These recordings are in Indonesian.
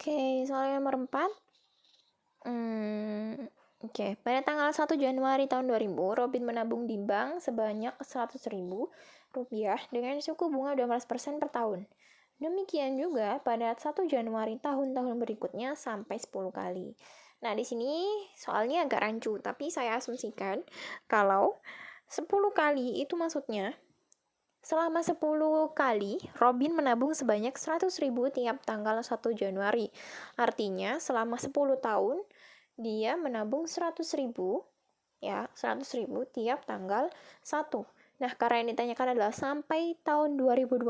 Oke, soal yang nomor 4. Oke, pada tanggal 1 Januari tahun 2000, Robin menabung di bank sebanyak Rp100.000 dengan suku bunga 12% per tahun. Demikian juga pada 1 Januari tahun-tahun berikutnya sampai 10 kali. Nah, di sini soalnya agak rancu, tapi saya asumsikan kalau 10 kali itu maksudnya selama 10 kali, Robin menabung sebanyak 100.000 tiap tanggal 1 Januari. Artinya, selama 10 tahun, dia menabung 100.000, ya, 100.000 tiap tanggal 1. Nah, karena yang ditanyakan adalah sampai tahun 2020,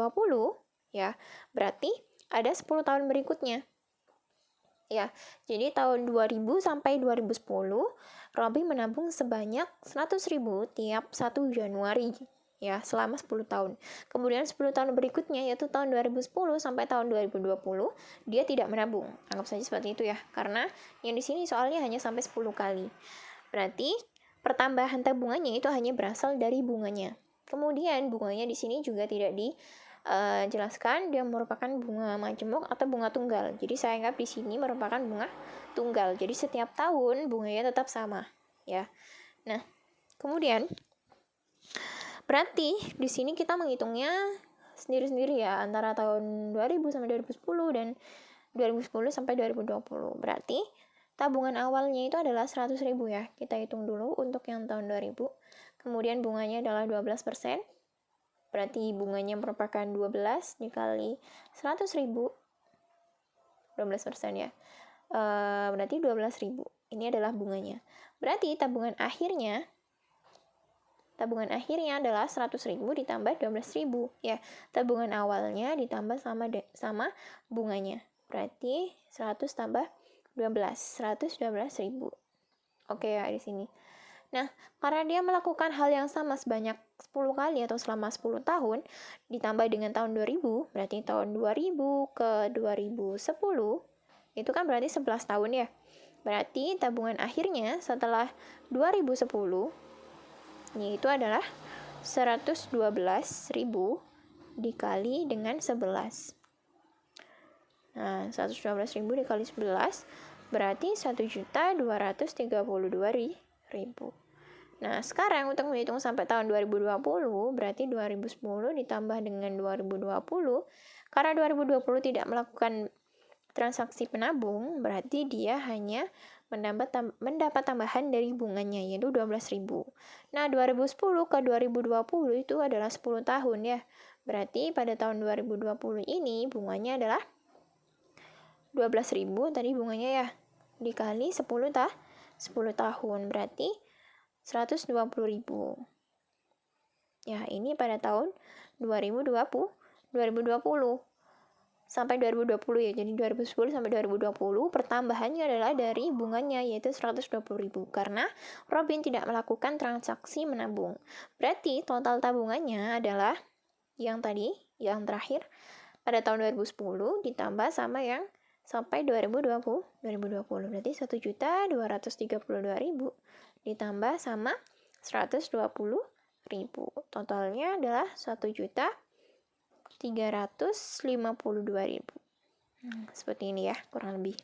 ya, berarti ada 10 tahun berikutnya. Ya, jadi tahun 2000 sampai 2010, Robin menabung sebanyak 100.000 tiap 1 Januari. Ya, selama 10 tahun. Kemudian 10 tahun berikutnya, yaitu tahun 2010 sampai tahun 2020, dia tidak menabung. Anggap saja seperti itu ya, karena yang di sini soalnya hanya sampai 10 kali. Berarti, pertambahan tabungannya itu hanya berasal dari bunganya. Kemudian, bunganya di sini juga tidak jelaskan dia merupakan bunga majemuk atau bunga tunggal. Jadi, saya anggap di sini merupakan bunga tunggal. Jadi, setiap tahun bunganya tetap sama. Ya. Nah, kemudian berarti di sini kita menghitungnya sendiri-sendiri ya, antara tahun 2000 sampai 2010 dan 2010 sampai 2020. Berarti tabungan awalnya itu adalah 100.000 ya. Kita hitung dulu untuk yang tahun 2000. Kemudian bunganya adalah 12%. Berarti bunganya merupakan 12 dikali 100.000. 12% ya. Berarti 12.000. Ini adalah bunganya. Berarti tabungan akhirnya adalah 100.000 ditambah 12.000 ya. Tabungan awalnya ditambah sama bunganya. Berarti 100 tambah 12, 112.000. Oke ya di sini. Nah, karena dia melakukan hal yang sama sebanyak 10 kali atau selama 10 tahun ditambah dengan tahun 2000, berarti tahun 2000 ke 2010 itu kan berarti 11 tahun ya. Berarti tabungan akhirnya setelah 2010 yaitu adalah 112.000 dikali dengan 11. Nah, 112.000 dikali 11 berarti 1.232.000. Nah, sekarang untuk menghitung sampai tahun 2020 berarti 2010 ditambah dengan 2020. Karena 2020 tidak melakukan transaksi penabung, berarti dia hanya mendapat tambahan dari bunganya, yaitu 12.000. Nah, 2010 ke 2020 itu adalah 10 tahun ya. Berarti pada tahun 2020 ini bunganya adalah 12.000 tadi bunganya ya. Dikali 10 tahun, berarti 120.000. Ya, ini pada tahun 2020 sampai 2020 ya. Jadi 2010 sampai 2020 pertambahannya adalah dari bunganya yaitu 120.000 karena Robin tidak melakukan transaksi menabung. Berarti total tabungannya adalah yang terakhir pada tahun 2010 ditambah sama yang sampai 2020. Berarti 1.232.000 ditambah sama 120.000. Totalnya adalah 1.352.000. Seperti ini ya, kurang lebih.